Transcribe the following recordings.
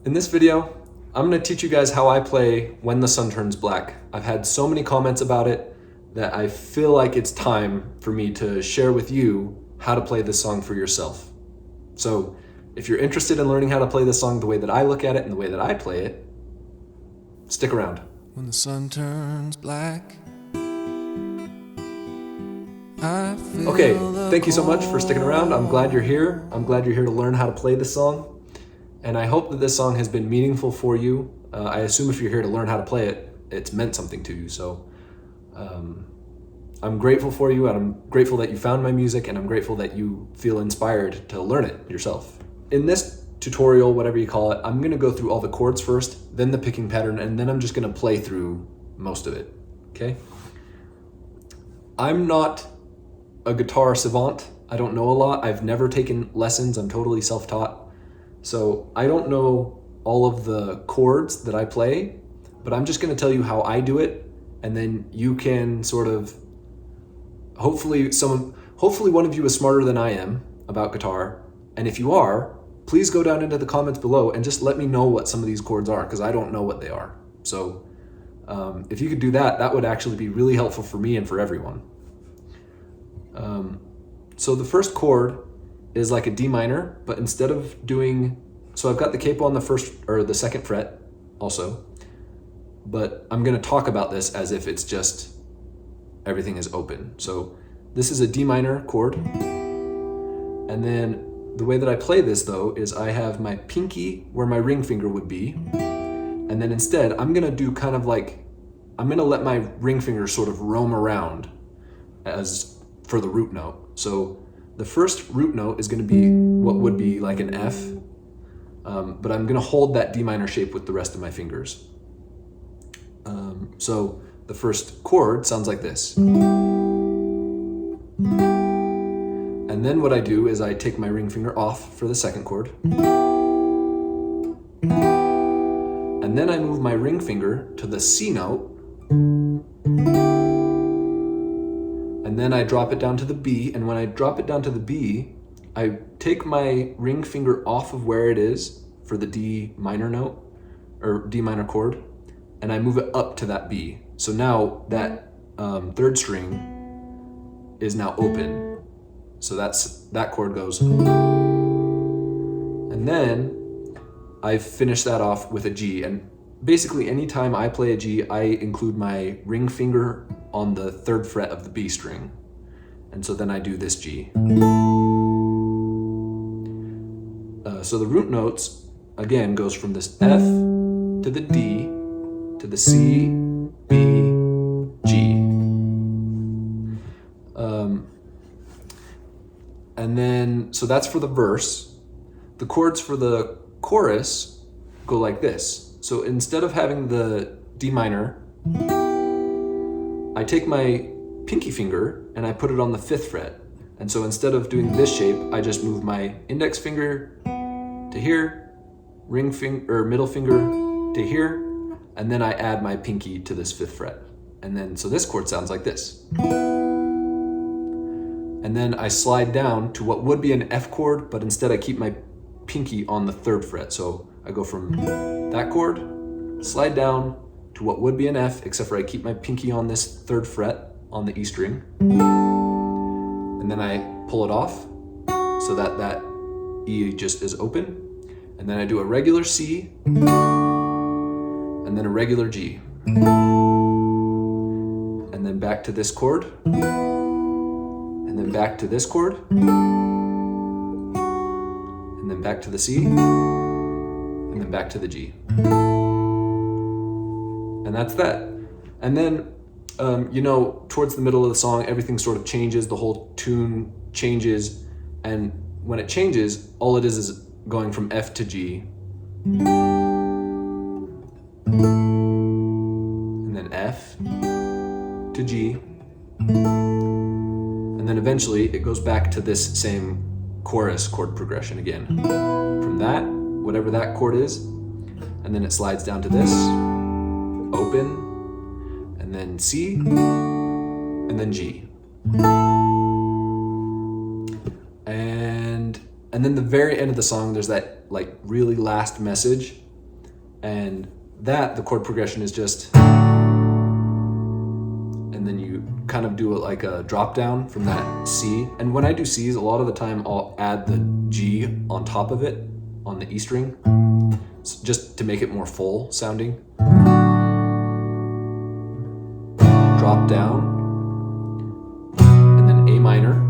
In this video, I'm going to teach you guys how I play When the Sun Turns Black. I've had so many comments about it that I feel like it's time for me to share with you how to play this song for yourself. So if you're interested in learning how to play this song the way that I look at it and the way that I play it, stick around. When the sun turns black, I feel Okay, thank you so much for sticking around. I'm glad you're here. I'm glad you're here to learn how to play this song. And I hope that this song has been meaningful for you. I assume if you're here to learn how to play it, it's meant something to you. So I'm grateful for you, and I'm grateful that you found my music, and I'm grateful that you feel inspired to learn it yourself. In this tutorial, whatever you call it, I'm gonna go through all the chords first, then the picking pattern, and then I'm just gonna play through most of it, okay? I'm not a guitar savant. I don't know a lot. I've never taken lessons. I'm totally self-taught. So I don't know all of the chords that I play, but I'm just gonna tell you how I do it, and then you can sort of, hopefully one of you is smarter than I am about guitar, and if you are, please go down into the comments below and just let me know what some of these chords are, because I don't know what they are. So if you could do that, that would actually be really helpful for me and for everyone. So the first chord is like a D minor, but instead of doing, so I've got the capo on the first or the second fret also, but I'm gonna talk about this as if it's just everything is open. So this is a D minor chord, and then the way that I play this though is I have my pinky where my ring finger would be, and then instead I'm gonna do kind of like, I'm gonna let my ring finger sort of roam around as for the root note. So the first root note is gonna be what would be like an F, but I'm gonna hold that D minor shape with the rest of my fingers. So the first chord sounds like this. And then what I do is I take my ring finger off for the second chord. And then I move my ring finger to the C note. And then I drop it down to the B. And when I drop it down to the B, I take my ring finger off of where it is for the D minor note, or D minor chord, and I move it up to that B. So now that third string is now open. So that chord goes. And then I finish that off with a G. And basically anytime I play a G, I include my ring finger on the third fret of the B string. And so then I do this G. So the root notes, again, goes from this F to the D to the C, B, G. And then, so that's for the verse. The chords for the chorus go like this. So instead of having the D minor, I take my pinky finger and I put it on the 5th fret. And so instead of doing this shape, I just move my index finger to here, ring finger or middle finger to here, and then I add my pinky to this 5th fret. And then, so this chord sounds like this. And then I slide down to what would be an F chord, but instead I keep my pinky on the 3rd fret. So I go from that chord, slide down to what would be an F, except for I keep my pinky on this 3rd fret on the E string. And then I pull it off so that that E just is open. And then I do a regular C, and then a regular G. And then back to this chord, and then back to this chord, and then back to the C, and then back to the G. And that's that. And then, towards the middle of the song, everything sort of changes, the whole tune changes, and when it changes, all it is going from F to G, and then F to G, and then eventually it goes back to this same chorus chord progression again. From that, whatever that chord is, and then it slides down to this, open, and then C, and then G. And then the very end of the song, there's that like really last message And the chord progression is just, and then you kind of do it like a drop down from that C. And when I do C's, a lot of the time I'll add the G on top of it on the E string, just to make it more full sounding. Drop down, and then A minor,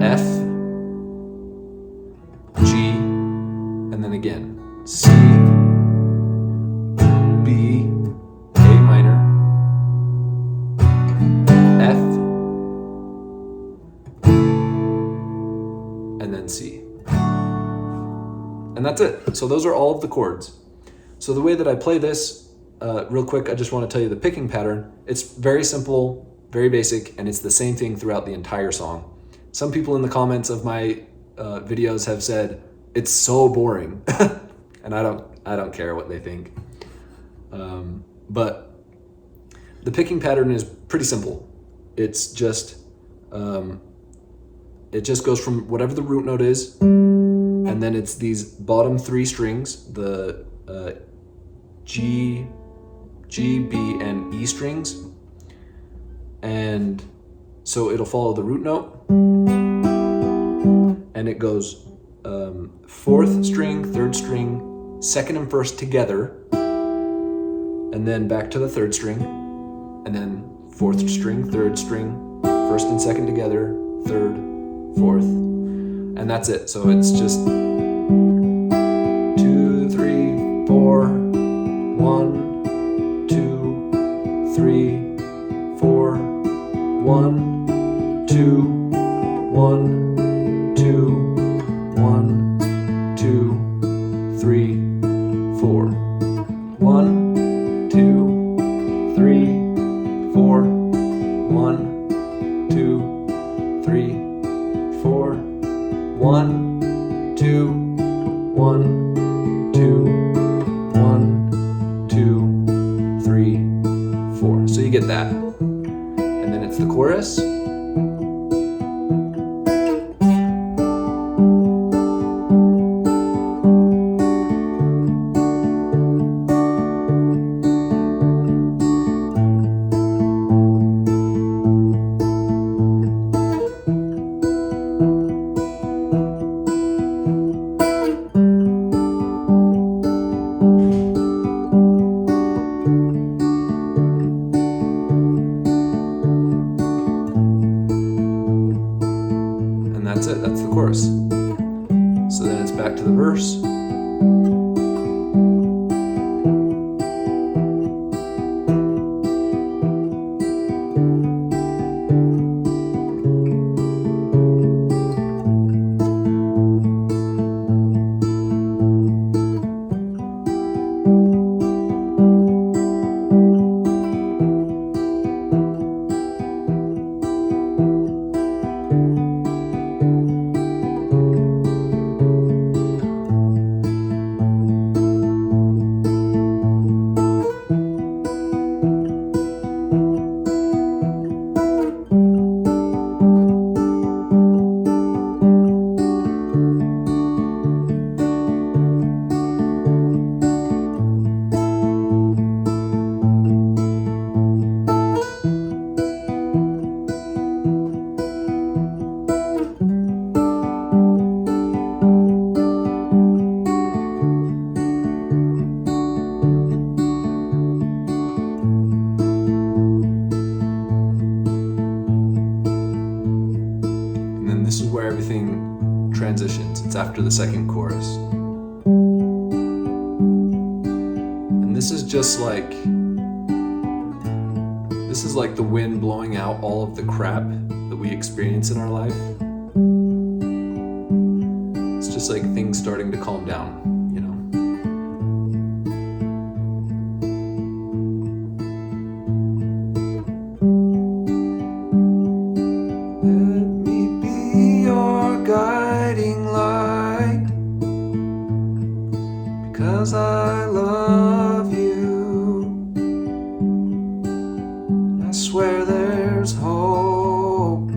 F, G, and then again C, B, A minor, F, and then C. And that's it. So those are all of the chords. So the way that I play this, real quick, I just want to tell you the picking pattern. It's very simple, very basic, and it's the same thing throughout the entire song. Some people in the comments of my videos have said it's so boring, and I don't care what they think. But the picking pattern is pretty simple. It's just it just goes from whatever the root note is, and then it's these bottom three strings, the G, B, and E strings. And so it'll follow the root note, and it goes fourth string, third string, second and first together, and then back to the third string, and then fourth string, third string, first and second together, third, fourth, and that's it. So it's just 2, 3, 4, 1, 2, 3, 4, 1, 2, 1, 2, 1, 2, 3, 4. 1, 2, 3, 4. 1, 2, 3, 4. 1, 2, 1, 2, 1, 2, 3, 4. So you get that. And then it's the chorus. That's it, that's the chorus. So then it's back to the verse. This is where everything transitions. It's after the second chorus. And this is just like, this is like the wind blowing out all of the crap that we experience in our life. It's just like things starting to calm down, you know? Guiding light, because I love you. I swear there's hope.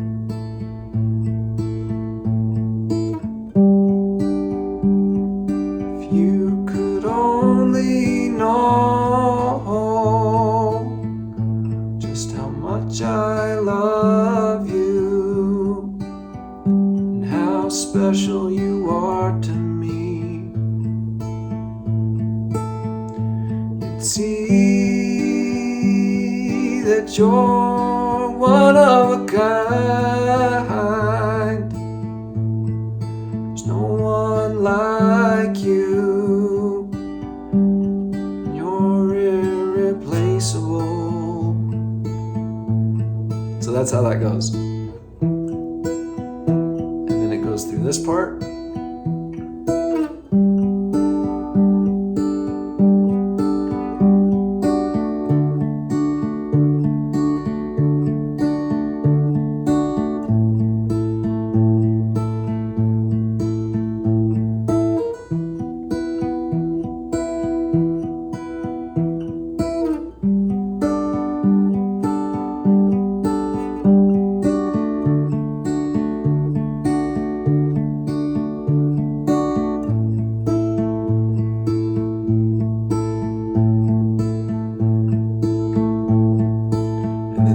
If you that you're one of a kind. There's no one like you. You're irreplaceable. So that's how that goes. And then it goes through this part.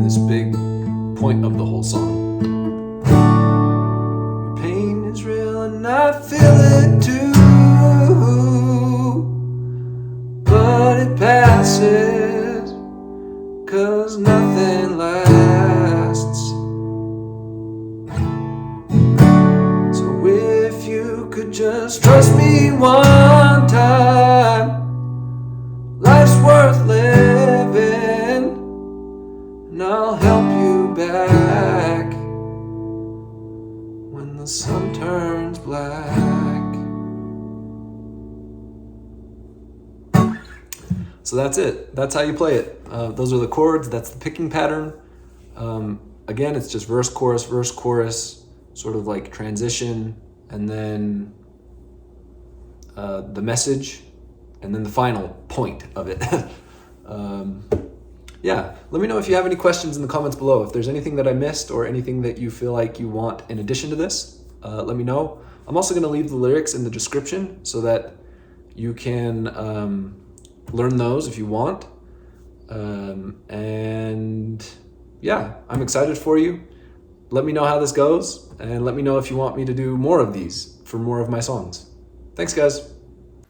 This big point of the whole song. Your pain is real and I feel it too, but it passes, 'cause nothing lasts. So if you could just trust me one time, life's worth living, and I'll help you back when the sun turns black. So that's it. That's how you play it. Those are the chords. That's the picking pattern. Again, it's just verse, chorus, sort of like transition, and then the message, and then the final point of it. Yeah, let me know if you have any questions in the comments below. If there's anything that I missed or anything that you feel like you want in addition to this, let me know. I'm also going to leave the lyrics in the description so that you can learn those if you want. And yeah, I'm excited for you. Let me know how this goes, and let me know if you want me to do more of these for more of my songs. Thanks, guys.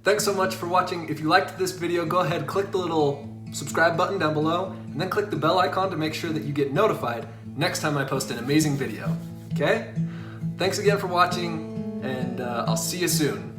Thanks so much for watching. If you liked this video, go ahead, click the little subscribe button down below, and then click the bell icon to make sure that you get notified next time I post an amazing video, okay? Thanks again for watching, and I'll see you soon.